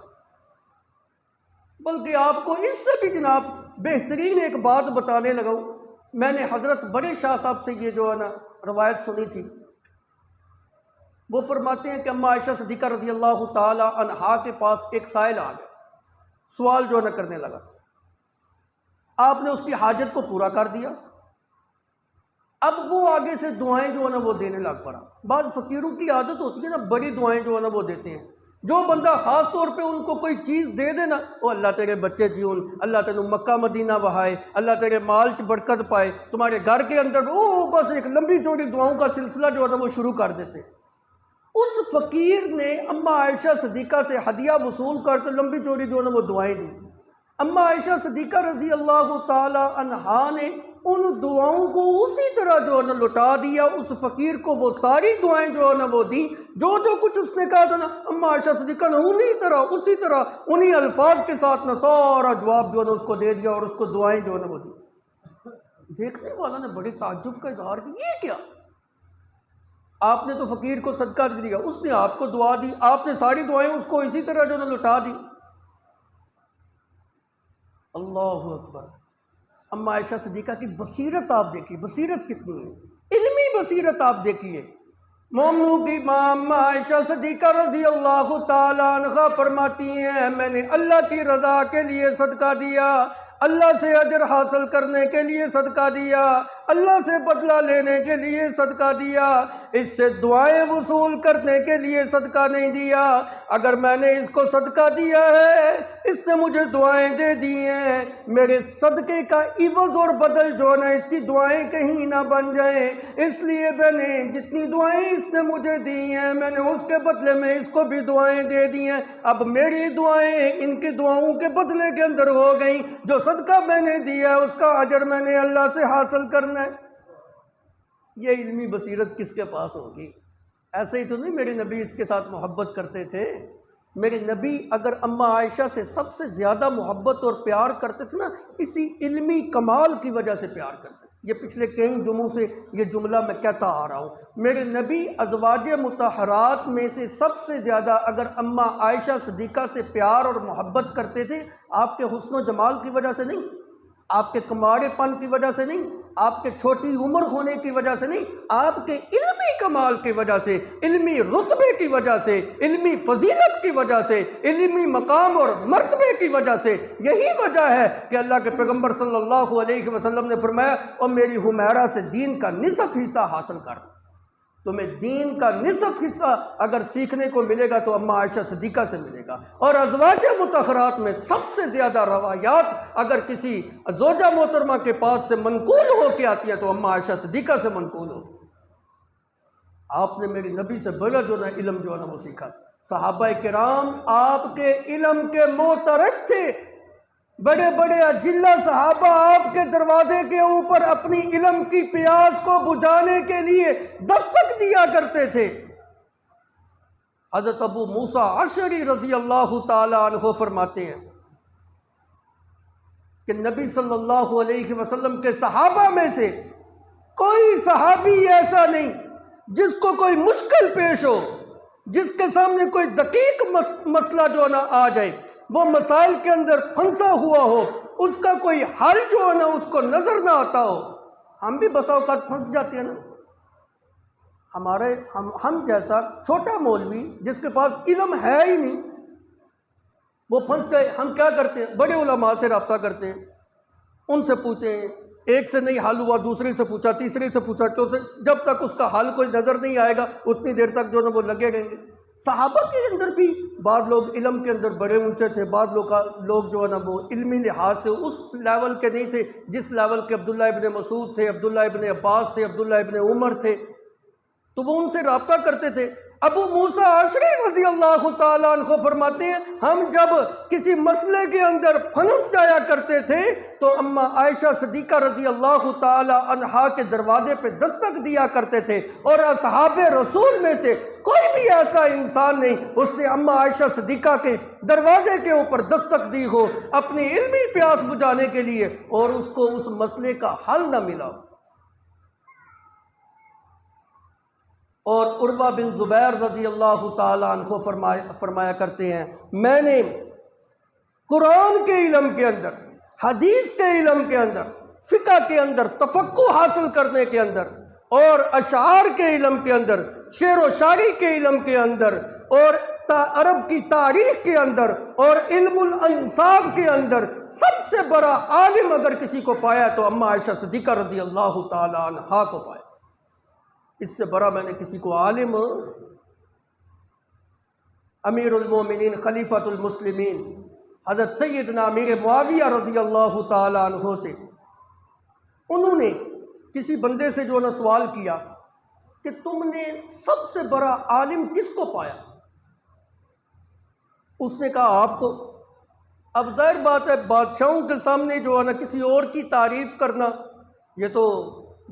Speaker 1: بلکہ آپ کو اس سے بھی جناب بہترین ایک بات بتانے لگا ہوں۔ میں نے حضرت بڑے شاہ صاحب سے یہ جو ہے نا روایت سنی تھی، وہ فرماتے ہیں کہ اماں عائشہ صدیقہ رضی اللہ تعالی عنہا کے پاس ایک سائل آ گیا، سوال جو ہے نا کرنے لگا، آپ نے اس کی حاجت کو پورا کر دیا، اب وہ آگے سے دعائیں جو ہے نا وہ دینے لگ پڑا۔ بعض فقیروں کی عادت ہوتی ہے نا، بڑی دعائیں جو ہے نا وہ دیتے ہیں۔ جو بندہ خاص طور پہ ان کو کوئی چیز دے دے نا، وہ اللہ تیرے بچے جیون، اللہ تینوں مکہ مدینہ بہائے، اللہ تیرے مال چ برکت پائے، تمہارے گھر کے اندر بس ایک لمبی چوڑی دعاؤں کا سلسلہ جو ہے نا وہ شروع کر دیتے ہیں۔ اس فقیر نے اماں عائشہ صدیقہ سے ہدیہ وصول کر کے لمبی چوڑی جو ہے نا وہ دعائیں دی۔ اماں عائشہ صدیقہ رضی اللہ تعالی عنہا نے ان دعاؤں کو اسی طرح جو ہے نا لٹا دیا، اس فقیر کو وہ ساری دعائیں جو ہے نا وہ دی، جو کچھ اس نے کہا تھا نا، اماں عائشہ صدیقہ نے اسی طرح انہی الفاظ کے ساتھ نا سارا جواب جو ہے نا اس کو دے دیا، اور اس کو دعائیں جو ہے نا وہ دی۔ دیکھنے والا نے بڑے تعجب کا اظہار کیا، یہ کیا؟ آپ نے تو فقیر کو صدقہ دیا، اس نے آپ کو دعا دی، آپ نے ساری دعائیں اس کو اسی طرح جو ہے نا لٹا دی۔ اللہ اکبر! اماں عائشہ صدیقہ کی بصیرت آپ دیکھیے، بصیرت کتنی ہے، علمی بصیرت آپ دیکھیے۔ مومنوں کی ماں اماں عائشہ صدیقہ رضی اللہ تعالیٰ عنہا فرماتی ہیں، میں نے اللہ کی رضا کے لیے صدقہ دیا، اللہ سے اجر حاصل کرنے کے لیے صدقہ دیا، اللہ سے بدلہ لینے کے لیے صدقہ دیا، اس سے دعائیں وصول کرنے کے لیے صدقہ نہیں دیا۔ اگر میں نے اس کو صدقہ دیا ہے، اس نے مجھے دعائیں دے دی ہیں، میرے صدقے کا عوض اور بدل جو نا اس کی دعائیں کہیں نہ بن جائیں، اس لیے میں نے جتنی دعائیں اس نے مجھے دی ہیں، میں نے اس کے بدلے میں اس کو بھی دعائیں دے دی ہیں۔ اب میری دعائیں ان کی دعاؤں کے بدلے کے اندر ہو گئیں، جو صدقہ میں نے دیا اس کا اجر میں نے اللہ سے حاصل کرنا ہے۔ یہ علمی بصیرت کس کے پاس ہوگی؟ ایسے ہی تو نہیں میرے نبی اس کے ساتھ محبت کرتے تھے۔ میرے نبی اگر اماں عائشہ سے سب سے زیادہ محبت اور پیار کرتے تھے نا، اسی علمی کمال کی وجہ سے پیار کرتے تھے۔ یہ پچھلے کئی جمعوں سے یہ جملہ میں کہتا آ رہا ہوں، میرے نبی ازواج مطہرات میں سے سب سے زیادہ اگر اماں عائشہ صدیقہ سے پیار اور محبت کرتے تھے، آپ کے حسن و جمال کی وجہ سے نہیں، آپ کے کمارے پن کی وجہ سے نہیں، آپ کے چھوٹی عمر ہونے کی وجہ سے نہیں، آپ کے علمی کمال کی وجہ سے، علمی رتبے کی وجہ سے، علمی فضیلت کی وجہ سے، علمی مقام اور مرتبے کی وجہ سے۔ یہی وجہ ہے کہ اللہ کے پیغمبر صلی اللہ علیہ وسلم نے فرمایا، اور میری حمیرہ سے دین کا نصف حصہ حاصل کر۔ تمہیں دین کا نصف حصہ اگر سیکھنے کو ملے گا تو اماں عائشہ صدیقہ سے ملے گا۔ اور ازواج مطہرات میں سب سے زیادہ روایات اگر کسی زوجہ محترمہ کے پاس سے منقول ہو کے آتی ہیں تو اماں عائشہ صدیقہ سے منقول ہو۔ آپ نے میرے نبی سے بڑا جو نا علم جو ہے نا وہ سیکھا۔ صحابہ کرام آپ کے علم کے معترف تھے، بڑے بڑے اجلہ صحابہ آپ کے دروازے کے اوپر اپنی علم کی پیاس کو بجھانے کے لیے دستک دیا کرتے تھے۔ حضرت ابو موسیٰ اشعری رضی اللہ تعالی عنہ فرماتے ہیں کہ نبی صلی اللہ علیہ وسلم کے صحابہ میں سے کوئی صحابی ایسا نہیں جس کو کوئی مشکل پیش ہو، جس کے سامنے کوئی دقیق مسئلہ جو نہ آ جائے، وہ مسائل کے اندر پھنسا ہوا ہو، اس کا کوئی حل جو ہے نا اس کو نظر نہ آتا ہو۔ ہم بھی بسا اوقات پھنس جاتے ہیں نا، ہم جیسا چھوٹا مولوی جس کے پاس علم ہے ہی نہیں، وہ پھنس جائے، ہم کیا کرتے ہیں؟ بڑے علماء سے رابطہ کرتے ہیں، ان سے پوچھتے ہیں ایک سے نہیں حل ہوا، دوسرے سے پوچھا، تیسرے سے پوچھا، چوتھے، جب تک اس کا حل کوئی نظر نہیں آئے گا اتنی دیر تک جو نا وہ لگے رہیں گے۔ صحابہ کے اندر بھی بعض لوگ علم کے اندر بڑے اونچے تھے، بعض لوگ جو ہے نا وہ علمی لحاظ سے اس لیول کے نہیں تھے جس لیول کے عبداللہ ابن مسعود تھے، عبداللہ ابن عباس تھے، عبداللہ ابن عمر تھے، تو وہ ان سے رابطہ کرتے تھے۔ ابو موسیٰ اشعری رضی اللہ تعالیٰ عنہ فرماتے ہیں ہم جب کسی مسئلے کے اندر پھنس جایا کرتے تھے تو اماں عائشہ صدیقہ رضی اللہ تعالیٰ عنہا کے دروازے پہ دستک دیا کرتے تھے، اور اصحاب رسول میں سے کوئی بھی ایسا انسان نہیں اس نے اماں عائشہ صدیقہ کے دروازے کے اوپر دستک دی ہو اپنی علمی پیاس بجھانے کے لیے اور اس کو اس مسئلے کا حل نہ ملا۔ اور عروہ بن زبیر رضی اللہ تعالیٰ عنہ فرمایا کرتے ہیں میں نے قرآن کے علم کے اندر، حدیث کے علم کے اندر، فقہ کے اندر تفقہ حاصل کرنے کے اندر، اور اشعار کے علم کے اندر، شعر و شاعری کے علم کے اندر، اور عرب کی تاریخ کے اندر، اور علم الانصاب کے اندر سب سے بڑا عالم اگر کسی کو پایا تو اماں عائشہ صدیقہ رضی اللہ تعالیٰ عنہا کو پایا۔ اس سے بڑا میں نے کسی کو عالم امیر المومنین خلیفۃ المسلمین حضرت سیدنا امیر معاویہ رضی اللہ تعالیٰ عنہ سے، انہوں نے کسی بندے سے جو نہ سوال کیا کہ تم نے سب سے بڑا عالم کس کو پایا؟ اس نے کہا آپ کو۔ اب ظاہر بات ہے بادشاہوں کے سامنے جو ہے نا کسی اور کی تعریف کرنا، یہ تو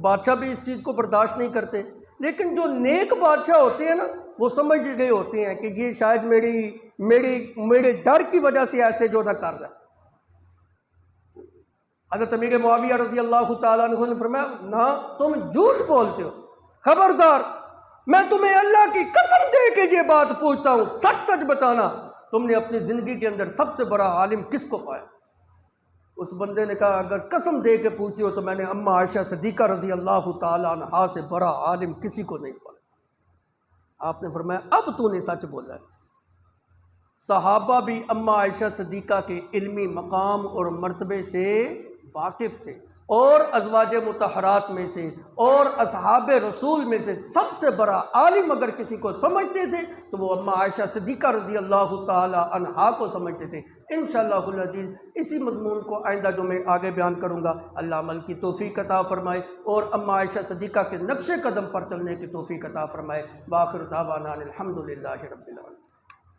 Speaker 1: بادشاہ بھی اس چیز کو برداشت نہیں کرتے، لیکن جو نیک بادشاہ ہوتے ہیں نا وہ سمجھ گئے ہوتے ہیں کہ یہ شاید میرے ڈر کی وجہ سے ایسے جو نہ کر رہا ہے۔ حضرت امیر معاویہ رضی اللہ تعالیٰ عنہ نے فرمایا نہ تم جھوٹ بولتے ہو، خبردار میں تمہیں اللہ کی قسم دے کے یہ بات پوچھتا ہوں، سچ سچ بتانا تم نے اپنی زندگی کے اندر سب سے بڑا عالم کس کو پایا؟ اس بندے نے کہا اگر قسم دے کے پوچھتی ہو تو میں نے اماں عائشہ صدیقہ رضی اللہ تعالیٰ عنہا سے بڑا عالم کسی کو نہیں پایا۔ آپ نے فرمایا اب تو نے سچ بولا ہے۔ صحابہ بھی اماں عائشہ صدیقہ کے علمی مقام اور مرتبے سے واقف تھے، اور ازواج مطہرات میں سے اور اصحاب رسول میں سے سب سے بڑا عالم اگر کسی کو سمجھتے تھے تو وہ اماں عائشہ صدیقہ رضی اللہ تعالی عنہا کو سمجھتے تھے۔ انشاءاللہ العزیز اسی مضمون کو آئندہ جو میں آگے بیان کروں گا، اللہ عمل کی توفیق عطا فرمائے اور اماں عائشہ صدیقہ کے نقش قدم پر چلنے کی توفیق عطا فرمائے۔ وآخر دعوانا الحمدللہ رب العالمین۔